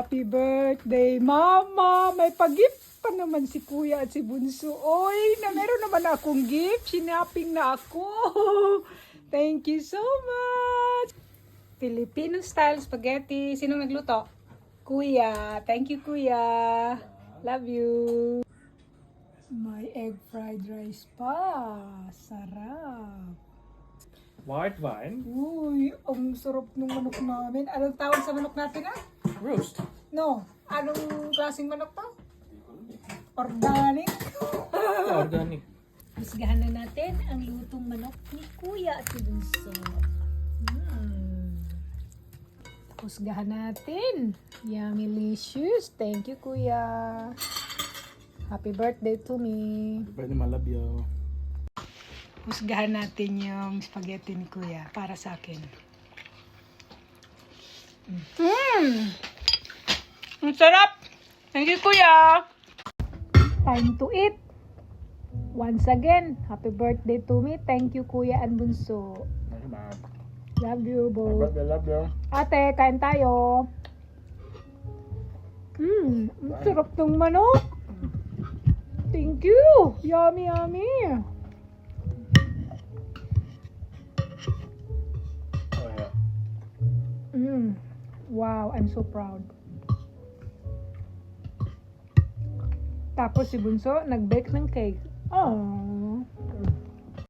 Happy birthday, Mama! May pag-gift pa naman si Kuya at si Bunso. Oy, meron naman akong gift. Sinaping na ako. Thank you so much! Filipino style spaghetti. Sinong nagluto? Kuya. Thank you, Kuya. Love you. May egg fried rice pa. Sarap. White wine. Uy, ang sarap ng manok namin. Anong tawag sa manok natin, ah? Roast. No. Anong klaseng manok to? Organic. Organic. Husgahan na natin ang lutong manok ni Kuya at ni Bunso. Husgahan natin. Yummy-licious. Thank you, Kuya. Happy birthday to me. Pwede malabyo. Husgahan natin yung spaghetti ni Kuya para sa akin. Ang sarap! Thank you, Kuya! Time to eat! Once again, happy birthday to me. Thank you, Kuya and Bunso. Love you both. Love you. Ate, kain tayo. Ang sarap ng manok. Thank you! Yummy, yummy! Oh yeah. Wow, I'm so proud. Tapos si Bunso, nag-bake ng cake. Oh.